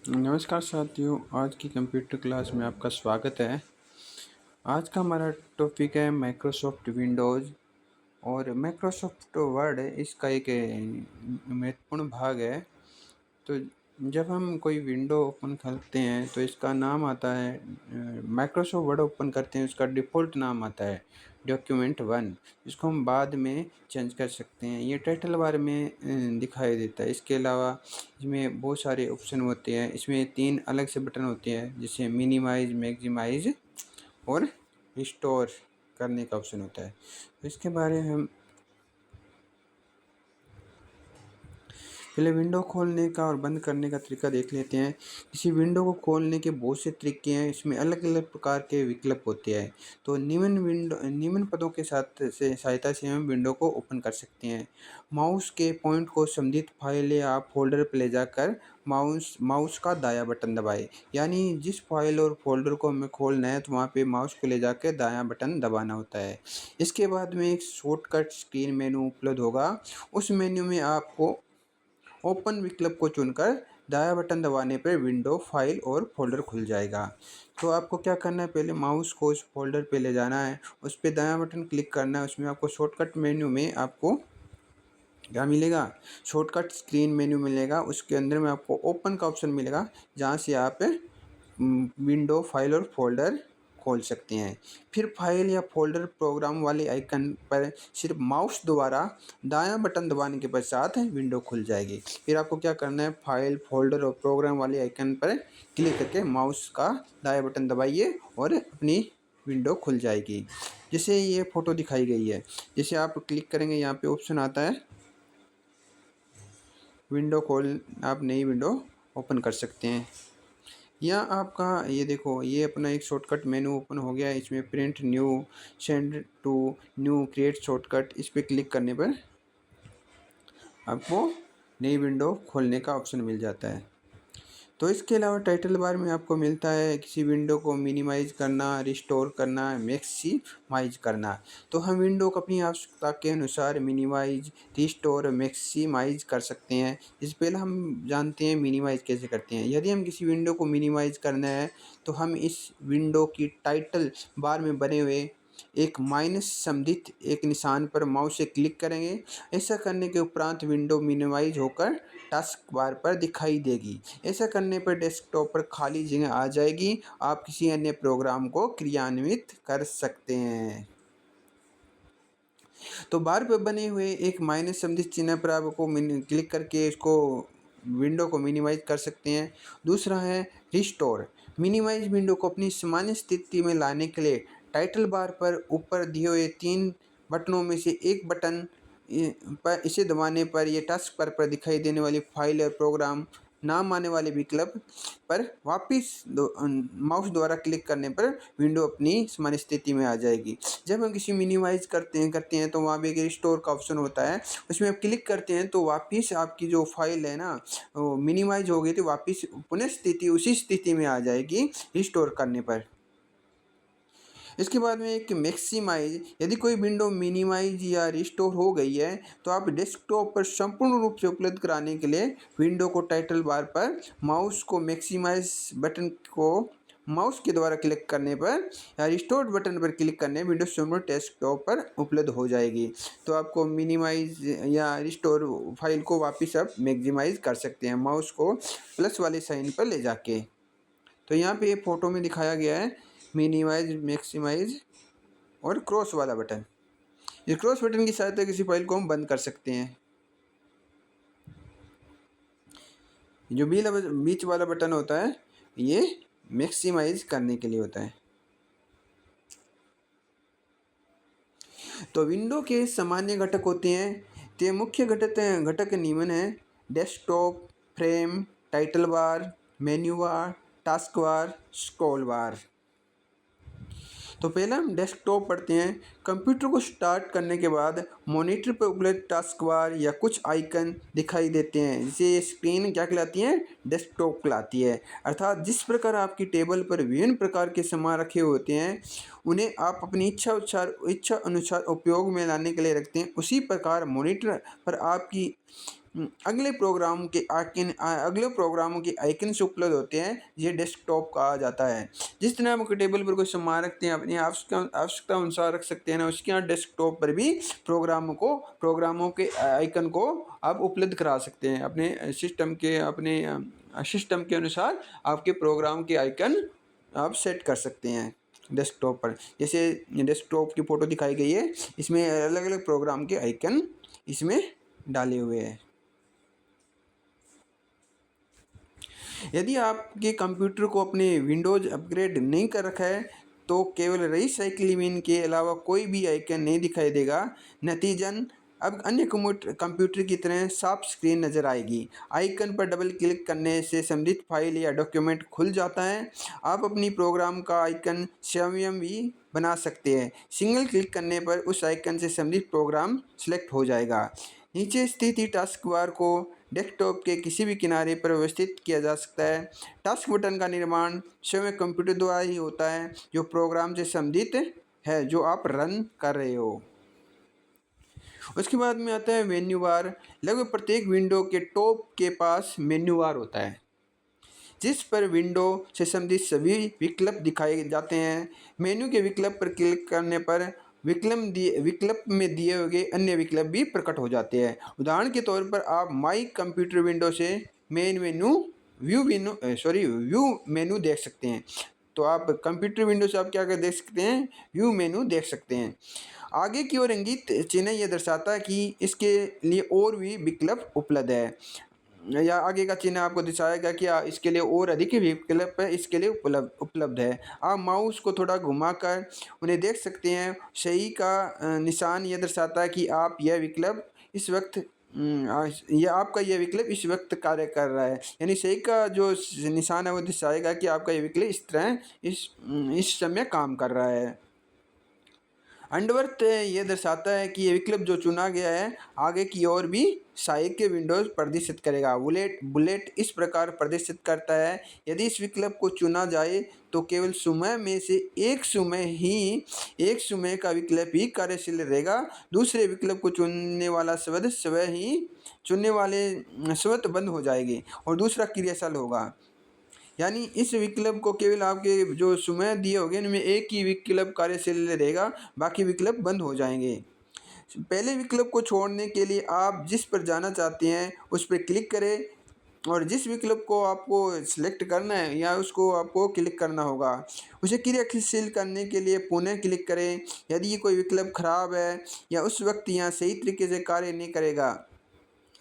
नमस्कार साथियों, आज की कंप्यूटर क्लास में आपका स्वागत है। आज का हमारा टॉपिक है माइक्रोसॉफ्ट विंडोज़ और माइक्रोसॉफ्ट वर्ड इसका एक महत्वपूर्ण भाग है। तो जब हम कोई विंडो ओपन करते हैं तो इसका नाम आता है माइक्रोसॉफ्ट वर्ड ओपन करते हैं, उसका डिफ़ॉल्ट नाम आता है डॉक्यूमेंट 1, जिसको हम बाद में चेंज कर सकते हैं। ये टाइटल बार में दिखाई देता है। इसके अलावा इसमें बहुत सारे ऑप्शन होते हैं। इसमें 3 अलग से बटन होते हैं, जैसे मिनिमाइज़, मैक्सिमाइज़ और रिस्टोर करने का ऑप्शन होता है। तो इसके बारे में हम पहले विंडो खोलने का और बंद करने का तरीका देख लेते हैं। किसी विंडो को खोलने के बहुत से तरीके हैं, इसमें अलग-अलग प्रकार के विकल्प होते हैं। तो निम्न पदों के साथ से सहायता से हम विंडो को ओपन कर सकते हैं। माउस के पॉइंट को संबंधित फाइल या फ़ोल्डर पे ले जाकर माउस का दायाँ बटन दबाएँ। यानी जिस फाइल और फ़ोल्डर को हमें खोलना है तो वहाँ पे माउस को ले जाके दायाँ बटन दबाना होता है। इसके बाद में एक शॉर्टकट स्क्रीन मेनू उपलब्ध होगा। उस मेन्यू में आपको ओपन विकल्प को चुनकर दायाँ बटन दबाने पर विंडो, फाइल और फ़ोल्डर खुल जाएगा। तो आपको क्या करना है, पहले माउस को उस फ़ोल्डर पे ले जाना है, उस पे दायाँ बटन क्लिक करना है। उसमें आपको शॉर्टकट मेन्यू में आपको क्या मिलेगा, शॉर्टकट स्क्रीन मेन्यू मिलेगा। उसके अंदर में आपको ओपन का ऑप्शन मिलेगा, जहाँ से आप विंडो, फाइल और फ़ोल्डर खोल सकते हैं। फिर फाइल या फ़ोल्डर प्रोग्राम वाले आइकन पर सिर्फ माउस द्वारा दायाँ बटन दबाने के पश्चात विंडो खुल जाएगी। फिर आपको क्या करना है, फाइल, फ़ोल्डर और प्रोग्राम वाले आइकन पर क्लिक करके माउस का दायाँ बटन दबाइए और अपनी विंडो खुल जाएगी। जैसे ये फ़ोटो दिखाई गई है, जैसे आप क्लिक करेंगे यहाँ पे ऑप्शन आता है विंडो खोल, आप नई विंडो ओपन कर सकते हैं। या आपका ये देखो, ये अपना एक शॉर्टकट मेनू ओपन हो गया है। इसमें print new, send to new, create shortcut, इस पे क्लिक करने पर आपको नई विंडो खोलने का ऑप्शन मिल जाता है। तो इसके अलावा टाइटल बार में आपको मिलता है किसी विंडो को मिनिमाइज़ करना, रिस्टोर करना, मैक्सिमाइज़ करना। तो हम विंडो को अपनी आवश्यकता के अनुसार मिनिमाइज़, रिस्टोर, मैक्सिमाइज़ कर सकते हैं। इससे पहले हम जानते हैं मिनिमाइज़ कैसे करते हैं। यदि हम किसी विंडो को मिनिमाइज़ करना है तो हम इस विंडो की टाइटल बार में बने हुए एक माइनस संबंधित एक निशान पर माउस से क्लिक करेंगे। ऐसा करने के उपरांत विंडो मिनिमाइज़ होकर टास्क बार पर दिखाई देगी। ऐसा करने पर डेस्कटॉप पर खाली जगह आ जाएगी। आप किसी अन्य प्रोग्राम को क्रियान्वित कर सकते हैं। तो बार पर बने हुए एक माइनस संबंधित चिन्ह पर आपको क्लिक करके इसको विंडो को मिनिमाइज कर सकते हैं। दूसरा है रिस्टोर। मिनिमाइज विंडो को अपनी सामान्य स्थिति में लाने के लिए टाइटल बार पर ऊपर दिए हुए 3 बटनों में से एक बटन पर इसे दबाने पर यह टास्क बार पर दिखाई देने वाली फाइल या प्रोग्राम नाम आने वाले विकल्प पर वापिस माउस द्वारा क्लिक करने पर विंडो अपनी सामान्य स्थिति में आ जाएगी। जब हम किसी मिनिमाइज़ करते हैं तो वहाँ पे एक रिस्टोर का ऑप्शन होता है। उसमें आप क्लिक करते हैं तो वापिस आपकी जो फाइल है ना, वो मिनिमाइज़ हो गई थी, वापिस पुनः स्थिति उसी स्थिति में आ जाएगी रिस्टोर करने पर। इसके बाद में एक मैक्सिमाइज़, यदि कोई विंडो मिनिमाइज़ या रिस्टोर हो गई है तो आप डेस्कटॉप पर संपूर्ण रूप से उपलब्ध कराने के लिए विंडो को टाइटल बार पर माउस को मैक्सिमाइज़ बटन को माउस के द्वारा क्लिक करने पर या रिस्टोर बटन पर क्लिक करने विंडो संपूर्ण डेस्कटॉप पर उपलब्ध हो जाएगी। तो आपको मिनिमाइज़ या रिस्टोर फाइल को वापस आप मैक्सिमाइज़ कर सकते हैं माउस को प्लस वाले साइन पर ले जाके। तो यहाँ पे ये फ़ोटो में दिखाया गया है मिनिमाइज़, मैक्सिमाइज़ और क्रॉस वाला बटन। इस क्रॉस बटन की सहायता किसी फाइल को हम बंद कर सकते हैं। जो बीच वाला बटन होता है ये मैक्सिमाइज़ करने के लिए होता है। तो विंडो के सामान्य घटक होते हैं। ते मुख्य घटक निम्न हैं: desktop, frame, title bar, menu bar, task bar, scroll बार। तो पहले हम डेस्कटॉप पढ़ते हैं कंप्यूटर को स्टार्ट करने के बाद मॉनिटर पर उपलब्ध टास्क बार या कुछ आइकन दिखाई देते हैं, जिसे ये स्क्रीन क्या कहलाती है, डेस्कटॉप कहलाती है। अर्थात जिस प्रकार आपकी टेबल पर विभिन्न प्रकार के सामान रखे होते हैं, उन्हें आप अपनी इच्छा अनुसार उपयोग में लाने के लिए रखते हैं, उसी प्रकार मॉनिटर पर आपकी अगले प्रोग्रामों के आइकन्स उपलब्ध होते हैं, ये डेस्कटॉप कहा जाता है। जिस तरह आप टेबल पर कोई सामान रखते हैं, अपनी आवश्यकता अनुसार रख सकते हैं ना, उसके यहाँ डेस्कटॉप पर भी प्रोग्रामों के आइकन को आप उपलब्ध करा सकते हैं। अपने सिस्टम के अनुसार आपके प्रोग्राम के आइकन आप सेट कर सकते हैं डेस्कटॉप पर। जैसे डेस्कटॉप की फ़ोटो दिखाई गई है, इसमें अलग अलग प्रोग्राम के आइकन इसमें डाले हुए हैं। यदि आपके कंप्यूटर को अपने विंडोज़ अपग्रेड नहीं कर रखा है, तो केवल रीसाइकिल बिन के अलावा कोई भी आइकन नहीं दिखाई देगा। नतीजन अब अन्य कंप्यूटर की तरह साफ स्क्रीन नज़र आएगी। आइकन पर डबल क्लिक करने से संबंधित फाइल या डॉक्यूमेंट खुल जाता है। आप अपनी प्रोग्राम का आइकन स्वयं भी बना सकते हैं। सिंगल क्लिक करने पर उस आइकन से संबंधित प्रोग्राम सेलेक्ट हो जाएगा। नीचे स्थित ही टास्क बार को डेस्कटॉप के किसी भी किनारे पर व्यवस्थित किया जा सकता है। टास्क बटन का निर्माण स्वयं कंप्यूटर द्वारा ही होता है, जो प्रोग्राम से संबंधित है जो आप रन कर रहे हो। उसके बाद में आता है मेन्यू बार। लगभग प्रत्येक विंडो के टॉप के पास मेन्यू बार होता है, जिस पर विंडो से संबंधित सभी विकल्प दिखाए जाते हैं। मेन्यू के विकल्प पर क्लिक करने पर विकल्प में दिए हुए अन्य विकल्प भी प्रकट हो जाते हैं। उदाहरण के तौर पर आप माई कंप्यूटर विंडो से व्यू मेनू देख सकते हैं। तो आप कंप्यूटर विंडो से आप क्या कर देख सकते हैं, व्यू मेनू देख सकते हैं। आगे की ओर इंगित चिन्ह यह दर्शाता है कि इसके लिए और भी विकल्प उपलब्ध है, या आगे का चिन्ह आपको दर्शाएगा कि इसके लिए और अधिक विकल्प इसके लिए उपलब्ध है। आप माउस को थोड़ा घुमाकर उन्हें देख सकते हैं। सही का निशान यह दर्शाता है कि आप यह विकल्प इस वक्त आपका यह विकल्प इस वक्त कार्य कर रहा है। यानी सही का जो निशान है वो दर्शाएगा कि आपका यह विकल्प इस तरह इस समय काम कर रहा है। अंडवर्थ ये दर्शाता है कि ये विकल्प जो चुना गया है आगे की ओर भी सहायक के विंडोज प्रदर्शित करेगा। बुलेट इस प्रकार प्रदर्शित करता है, यदि इस विकल्प को चुना जाए तो केवल समय में से एक समय का विकल्प ही कार्यशील रहेगा। दूसरे विकल्प को चुनने वाले स्वतः बंद हो जाएगी और दूसरा क्रियाशील होगा। यानी इस विकल्प को केवल आपके जो समय दिए होंगे उनमें एक ही विकल्प कार्यशील रहेगा, बाकी विकल्प बंद हो जाएंगे। पहले विकल्प को छोड़ने के लिए आप जिस पर जाना चाहते हैं उस पर क्लिक करें, और जिस विकल्प को आपको सिलेक्ट करना है या उसको आपको क्लिक करना होगा, उसे क्रियाशील करने के लिए पुनः क्लिक करें। यदि ये कोई विकल्प खराब है या उस वक्त यहाँ सही तरीके से कार्य नहीं करेगा,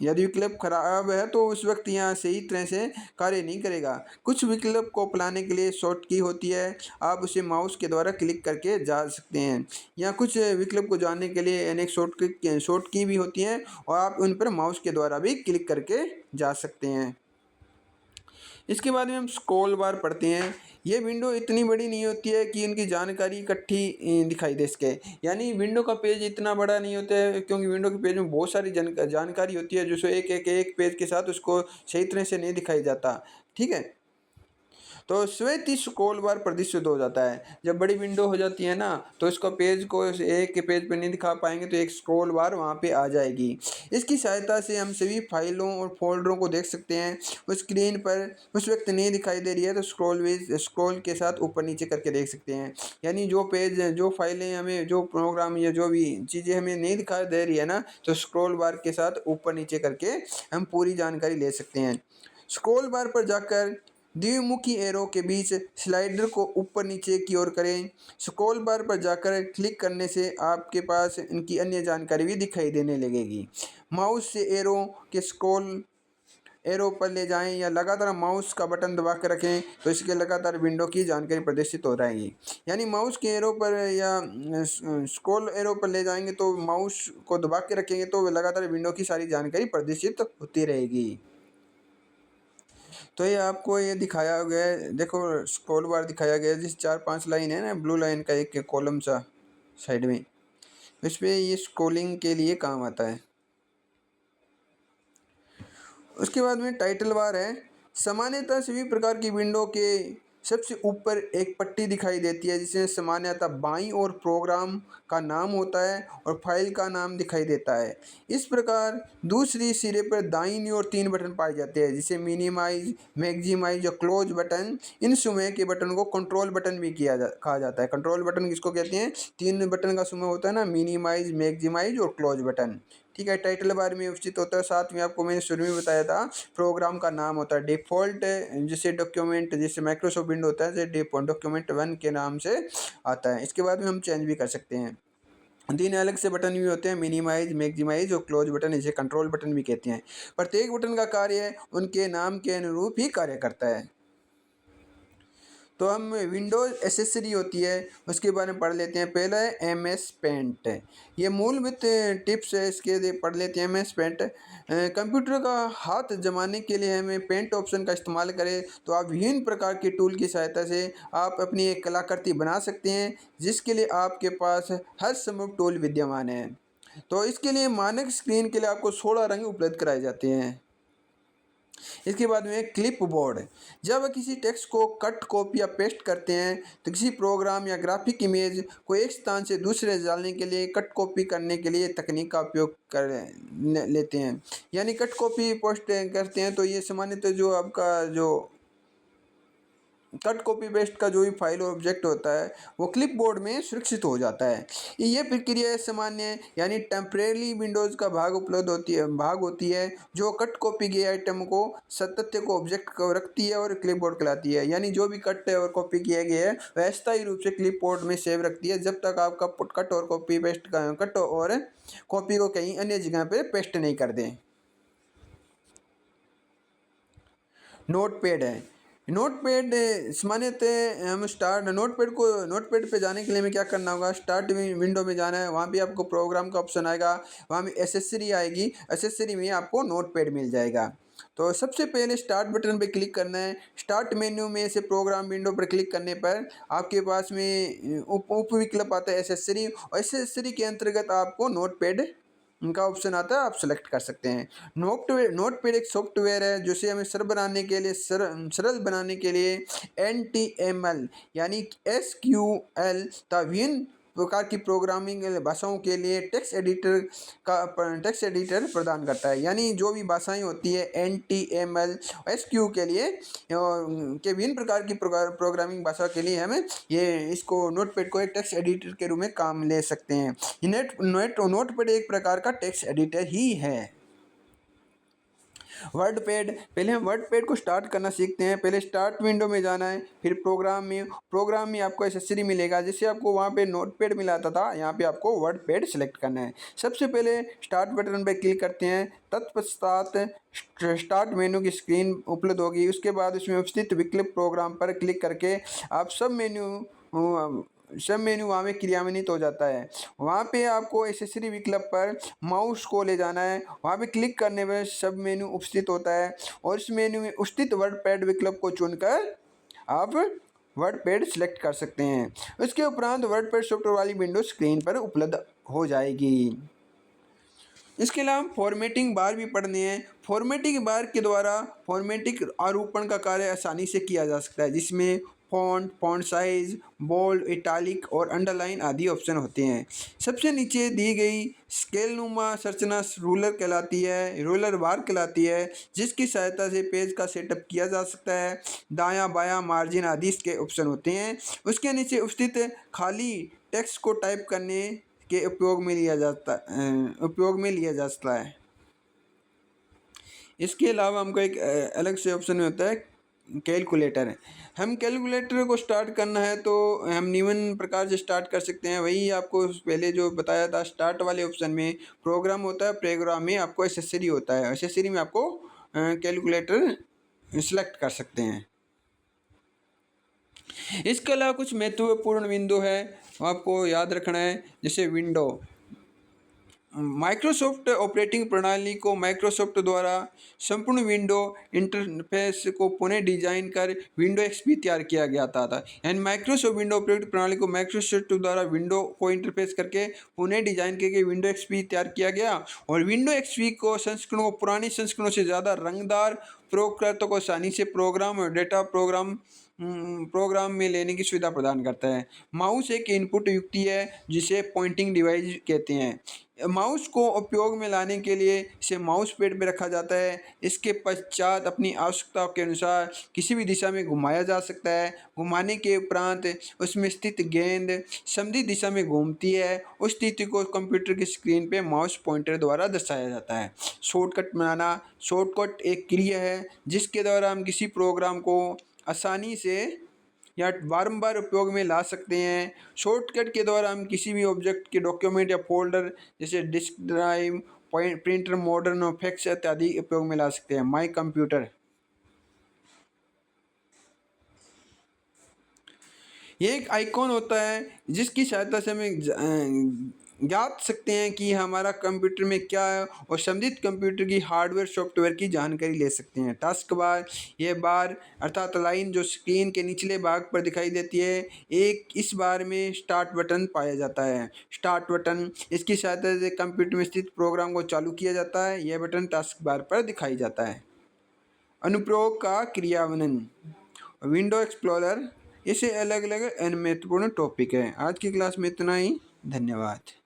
यदि विकल्प खराब है तो उस वक्त यहाँ सही तरह से कार्य नहीं करेगा। कुछ विकल्प को अपनाने के लिए शॉर्ट की होती है, आप उसे माउस के द्वारा क्लिक करके जा सकते हैं। या कुछ विकल्प को जानने के लिए अनेक शॉर्ट की भी होती हैं और आप उन पर माउस के द्वारा भी क्लिक करके जा सकते हैं। इसके बाद में हम स्क्रॉल बार पढ़ते हैं। ये विंडो इतनी बड़ी नहीं होती है कि इनकी जानकारी इकट्ठी दिखाई दे सके। यानी विंडो का पेज इतना बड़ा नहीं होता है, क्योंकि विंडो के पेज में बहुत सारी जानकारी होती है, जो एक पेज के साथ उसको सही तरह से नहीं दिखाई जाता। ठीक है, तो स्वतः ही स्क्रॉल बार प्रदर्शित हो जाता है। जब बड़ी विंडो हो जाती है ना, तो इसको पेज को एक के पेज पे नहीं दिखा पाएंगे, तो एक स्क्रॉल बार वहाँ पे आ जाएगी। इसकी सहायता से हम सभी फाइलों और फोल्डरों को देख सकते हैं। उस स्क्रीन पर उस वक्त नहीं दिखाई दे रही है तो स्क्रॉल के साथ ऊपर नीचे करके देख सकते हैं। यानी जो पेज, जो फाइलें हमें, जो प्रोग्राम या जो भी चीज़ें हमें नहीं दिखाई दे रही है ना, तो स्क्रॉल बार के साथ ऊपर नीचे करके हम पूरी जानकारी ले सकते हैं। स्क्रॉल बार पर जाकर द्विमुखी एरो के बीच स्लाइडर को ऊपर नीचे की ओर करें। स्क्रॉल बार पर जाकर क्लिक करने से आपके पास इनकी अन्य जानकारी भी दिखाई देने लगेगी। माउस से एरो पर ले जाएं या लगातार माउस का बटन दबा कर रखें तो इसके लगातार विंडो की जानकारी प्रदर्शित हो रहेगी। यानी माउस के एरो पर या स्क्रॉल एरो पर ले जाएंगे तो माउस को दबा के रखेंगे तो लगातार विंडो की सारी जानकारी प्रदर्शित होती रहेगी। तो ये आपको ये दिखाया गया है, देखो स्क्रॉल बार दिखाया गया है, जिस 4-5 लाइन है ना, ब्लू लाइन का एक कॉलम सा साइड में, इस पे ये स्क्रॉलिंग के लिए काम आता है। उसके बाद में टाइटल बार है। सामान्यतः सभी प्रकार की विंडो के सबसे ऊपर एक पट्टी दिखाई देती है जिसमें सामान्यतः बाईं ओर प्रोग्राम का नाम होता है और फाइल का नाम दिखाई देता है। इस प्रकार दूसरी सिरे पर दाईं ओर 3 बटन पाए जाते हैं जिसे मिनिमाइज, मैक्सिमाइज और क्लोज बटन। इन समूह के बटन को कंट्रोल बटन भी कहा जाता है। कंट्रोल बटन किसको कहते हैं? 3 बटन का समूह होता है ना, मिनिमाइज, मैक्सिमाइज और क्लोज बटन। ठीक है, टाइटल बार में उपस्थित होता है। साथ में आपको मैंने शुरू में बताया था प्रोग्राम का नाम होता है। डिफ़ॉल्ट जैसे डॉक्यूमेंट, जैसे माइक्रोसॉफ्ट विंडो होता है, जैसे डॉक्यूमेंट 1 के नाम से आता है। इसके बाद में हम चेंज भी कर सकते हैं। 3 अलग से बटन भी होते हैं, मिनिमाइज, मैक्सिमाइज और क्लोज बटन, इसे कंट्रोल बटन भी कहते हैं। प्रत्येक बटन का कार्य उनके नाम के अनुरूप ही कार्य करता है। तो हम विंडोज़ एसेसरी होती है उसके बारे में पढ़ लेते हैं। पहला है एम एस पेंट। ये मूलभूत टिप्स है, इसके पढ़ लेते हैं। एम एस पेंट कंप्यूटर का हाथ जमाने के लिए हमें पेंट ऑप्शन का इस्तेमाल करें तो आप विभिन्न प्रकार के टूल की सहायता से आप अपनी एक कलाकृति बना सकते हैं जिसके लिए आपके पास हर संभव टूल विद्यमान है। तो इसके लिए मानक स्क्रीन के लिए आपको 16 रंग उपलब्ध कराए जाते हैं। इसके बाद में क्लिप बोर्ड। जब किसी टेक्स्ट को कट, कॉपी या पेस्ट करते हैं तो किसी प्रोग्राम या ग्राफिक इमेज को एक स्थान से दूसरे डालने के लिए कट कॉपी करने के लिए तकनीक का उपयोग कर लेते हैं। यानी कट कॉपी पोस्ट करते हैं तो ये सामान्यतः जो आपका जो कट कॉपी पेस्ट का जो भी फाइल और ऑब्जेक्ट होता है वो क्लिप बोर्ड में सुरक्षित हो जाता है। ये प्रक्रिया सामान्य यानी टेम्परेरी विंडोज़ का भाग होती है जो कट कॉपी गए आइटम को सतत को ऑब्जेक्ट को रखती है और क्लिप बोर्ड कहलाती है। यानी जो भी कट और कॉपी किया गया है वह अस्थायी रूप से क्लिप बोर्ड में सेव रखती है जब तक आपका कट और कॉपी पेस्ट कट और कॉपी को कहीं अन्य जगह पे पेस्ट नहीं कर दें। नोटपैड है। नोटपैड सामान्यतः हम स्टार्ट नोटपैड पे जाने के लिए हमें क्या करना होगा? स्टार्ट विंडो में जाना है, वहाँ पे आपको प्रोग्राम का ऑप्शन आएगा, वहाँ में एसेसरी आएगी, एसेसरी में आपको नोटपैड मिल जाएगा। तो सबसे पहले स्टार्ट बटन पे क्लिक करना है। स्टार्ट मेन्यू में से प्रोग्राम विंडो पर क्लिक करने पर आपके पास में उप विकल्प आता है एसेसरी, और एसेसरी के अंतर्गत आपको नोटपैड उनका ऑप्शन आता है, आप सेलेक्ट कर सकते हैं। नोटपैड एक सॉफ्टवेयर है जिसे हमें सरल बनाने के लिए NTML यानी SQL तथा विभिन्न प्रकार की प्रोग्रामिंग भाषाओं के लिए टेक्स्ट एडिटर प्रदान करता है। यानी जो भी भाषाएं होती है NTML SQ के लिए के विभिन्न प्रकार की प्रोग्रामिंग भाषा के लिए हमें ये इसको नोटपैड को एक टेक्स्ट एडिटर के रूप में काम ले सकते हैं। नोटपैड एक प्रकार का टेक्स्ट एडिटर ही है। वर्डपैड, पहले हम वर्डपैड को स्टार्ट करना सीखते हैं। पहले स्टार्ट विंडो में जाना है, फिर प्रोग्राम में आपको एसेसरी मिलेगा। जैसे आपको वहाँ पे नोटपैड मिला था, यहाँ पे आपको वर्डपैड सेलेक्ट करना है। सबसे पहले स्टार्ट बटन पर क्लिक करते हैं, तत्पश्चात स्टार्ट मेनू की स्क्रीन उपलब्ध होगी। उसके बाद उसमें उपस्थित विकल्प प्रोग्राम पर क्लिक करके आप सब मेन्यू वहाँ में क्रियान्वित हो जाता है। वहाँ पे आपको एसेसरी विकल्प पर माउस को ले जाना है, वहाँ पे क्लिक करने पर सब मेन्यू उपस्थित होता है और इस मेन्यू में उपस्थित वर्डपैड विकल्प को चुनकर आप वर्डपैड सिलेक्ट कर सकते हैं। उसके उपरांत वर्डपैड सॉफ्टवेयर वाली विंडो स्क्रीन पर उपलब्ध हो जाएगी। इसके अलावा फॉर्मेटिंग बार भी पढ़ने हैं। फॉर्मेटिंग बार के द्वारा फॉर्मेटिंग आरोपण का कार्य आसानी से किया जा सकता है जिसमें फॉन्ट साइज, बोल्ड, इटालिक और अंडरलाइन आदि ऑप्शन होते हैं। सबसे नीचे दी गई स्केलनुमा संरचना रोलर बार कहलाती है जिसकी सहायता से पेज का सेटअप किया जा सकता है। दायां बायां मार्जिन आदि इसके ऑप्शन होते हैं। उसके नीचे उपस्थित खाली टेक्स्ट को टाइप करने के उपयोग में लिया जाता है। इसके अलावा हमको एक अलग से ऑप्शन होता है कैलकुलेटर। हम कैलकुलेटर को स्टार्ट करना है तो हम निम्न प्रकार से स्टार्ट कर सकते हैं। वही आपको पहले जो बताया था, स्टार्ट वाले ऑप्शन में प्रोग्राम होता है, प्रोग्राम में आपको एसेसरी होता है, एसेसरी में आपको कैलकुलेटर सिलेक्ट कर सकते हैं। इसके अलावा कुछ महत्वपूर्ण बिंदु है आपको याद रखना है। जैसे विंडो माइक्रोसॉफ्ट ऑपरेटिंग प्रणाली को माइक्रोसॉफ्ट द्वारा संपूर्ण विंडो इंटरफेस को पुनः डिजाइन कर विंडो एक्सपी तैयार किया गया था। एंड माइक्रोसॉफ्ट विंडो ऑपरेटिंग प्रणाली को माइक्रोसॉफ्ट द्वारा विंडो को इंटरफेस करके पुनः डिजाइन करके विंडो एक्सपी तैयार किया गया। और विंडो एक्सपी को संस्करणों पुरानी संस्करणों से ज़्यादा रंगदार, प्रयोगकर्ता को आसानी से प्रोग्राम और डेटा प्रोग्राम में लेने की सुविधा प्रदान करता है। माउस एक इनपुट युक्ति है जिसे पॉइंटिंग डिवाइस कहते हैं। माउस को उपयोग में लाने के लिए इसे माउस पैड में रखा जाता है। इसके पश्चात अपनी आवश्यकता के अनुसार किसी भी दिशा में घुमाया जा सकता है। घुमाने के उपरांत उसमें स्थित गेंद समदी दिशा में घूमती है। उस स्थिति को कंप्यूटर की स्क्रीन पे माउस पॉइंटर द्वारा दर्शाया जाता है। शॉर्टकट बनाना, शॉर्टकट एक क्रिया है जिसके द्वारा हम किसी प्रोग्राम को आसानी से या बारंबार उपयोग में ला सकते हैं। शॉर्टकट के द्वारा हम किसी भी ऑब्जेक्ट के डॉक्यूमेंट या फोल्डर जैसे disk drive, printer, modern effects इत्यादि उपयोग में ला सकते हैं। माई कंप्यूटर ये एक आइकॉन होता है जिसकी सहायता से हमें ज्ञात सकते हैं कि हमारा कंप्यूटर में क्या है और संबंधित कंप्यूटर की हार्डवेयर सॉफ्टवेयर की जानकारी ले सकते हैं। टास्क बार, ये बार अर्थात लाइन जो स्क्रीन के निचले भाग पर दिखाई देती है, एक इस बार में स्टार्ट बटन पाया जाता है। स्टार्ट बटन, इसकी सहायता से कंप्यूटर में स्थित प्रोग्राम को चालू किया जाता है। यह बटन टास्क बार पर दिखाई जाता है। अनुप्रयोग का क्रियान्वयन, विंडो एक्सप्लोरर, इसे अलग अलग अन्य महत्वपूर्ण टॉपिक है। आज की क्लास में इतना ही। धन्यवाद।